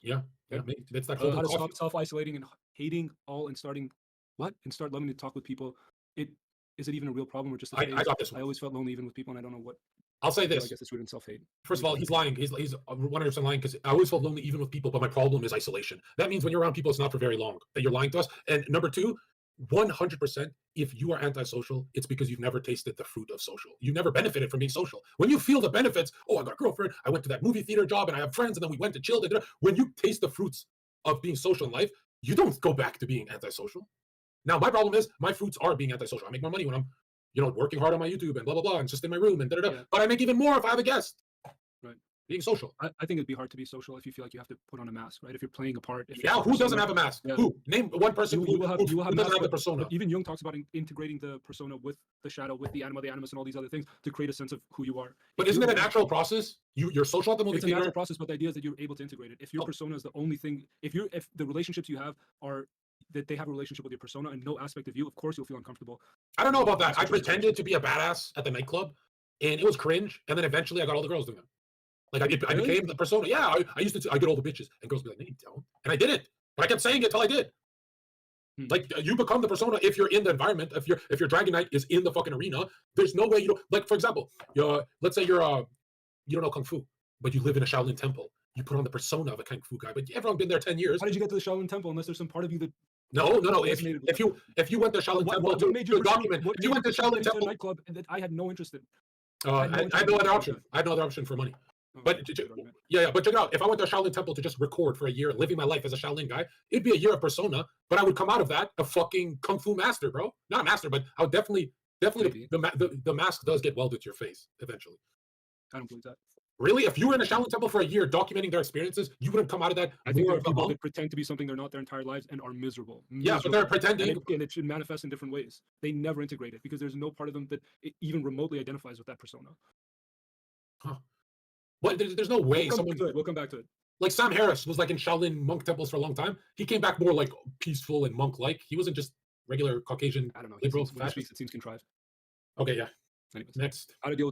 Yeah, yeah, Okay? maybe it's that cold How to coffee. stop self-isolating and hating all and starting what? And start loving to talk with people. It is it even a real problem or just a I phase? got this I one. always felt lonely even with people, and I don't know what I'll say to do. I this. guess it's rooted in self-hate. What First do of you all, think? he's lying. He's 100% lying because I always felt lonely even with people, but my problem is isolation. That means when you're around people, it's not for very long that you're lying to us. And number two, 100%, if you are antisocial, it's because you've never tasted the fruit of social. You never benefited from being social. When you feel the benefits, oh, I got a girlfriend, I went to that movie theater job, and I have friends, and then we went to chill. When you taste the fruits of being social in life, you don't go back to being antisocial. Now, my problem is my fruits are being antisocial. I make more money when I'm, working hard on my YouTube and blah blah blah, and just in my room and da da da. Yeah, But I make even more if I have a guest. right. Being social. I think it'd be hard to be social if you feel like you have to put on a mask, right? If you're playing a part, if it's Yeah, a who doesn't persona, have a mask? yeah, Who? Name one person you will have who doesn't masks, have the but persona. even Jung talks about integrating the persona with the shadow, with the anima, the animus, and all these other things to create a sense of who you are. But If isn't you're it a one, natural process? You're social at the movie it's a natural theater. process, but the idea is that you're able to integrate it. If your Oh, persona is the only thing, if the relationships you have are that they have a relationship with your persona and no aspect of you, of course you'll feel uncomfortable I don't know about in that. I social pretended situations. to be a badass at the nightclub, and it was cringe. And then eventually, I got all the girls doing it. Like I Really? became the persona. Yeah, I used to. I get all the bitches, and girls be like, "No, you don't." And I did it, but I kept saying it till I did. Hmm. Like you become the persona if you're in the environment. If your Dragon Knight is in the fucking arena, there's no way you don't. Like for example, let's say you don't know kung fu, but you live in a Shaolin temple. You put on the persona of a kung fu guy, but everyone's been there 10 years. How did you get to the Shaolin Temple unless there's some part of you that No, no, no. If resonated with if that? you if you went to Shaolin temple What made you to pursue? document, What if you made you went to pursue Shaolin getting to a temple, nightclub that I had no interest in? I had no I interest had in no being other part of option. that. I had no other option for money. Oh, But good argument. yeah, but check it out. If I went to a Shaolin temple to just record for a year, living my life as a Shaolin guy, it'd be a year of persona. But I would come out of that a fucking kung fu master, bro. Not a master, but I would definitely Maybe. the mask does get welded to your face eventually. I don't believe that. Really, if you were in a Shaolin temple for a year documenting their experiences, you wouldn't come out of that I think more there are of a people monk. that pretend to be something they're not their entire lives and are miserable, Yeah, but they're miserable, pretending. and it should manifest in different ways. They never integrate it because there's no part of them that even remotely identifies with that persona. Huh. But there's no We'll way come back someone to it. We'll come back to it. like Sam Harris was like in Shaolin monk temples for a long time. He came back more like peaceful and monk-like. He wasn't just regular Caucasian I don't know. He liberal seems when he speaks, fascist. it seems contrived. Okay, yeah. Anyways, Next. how to deal with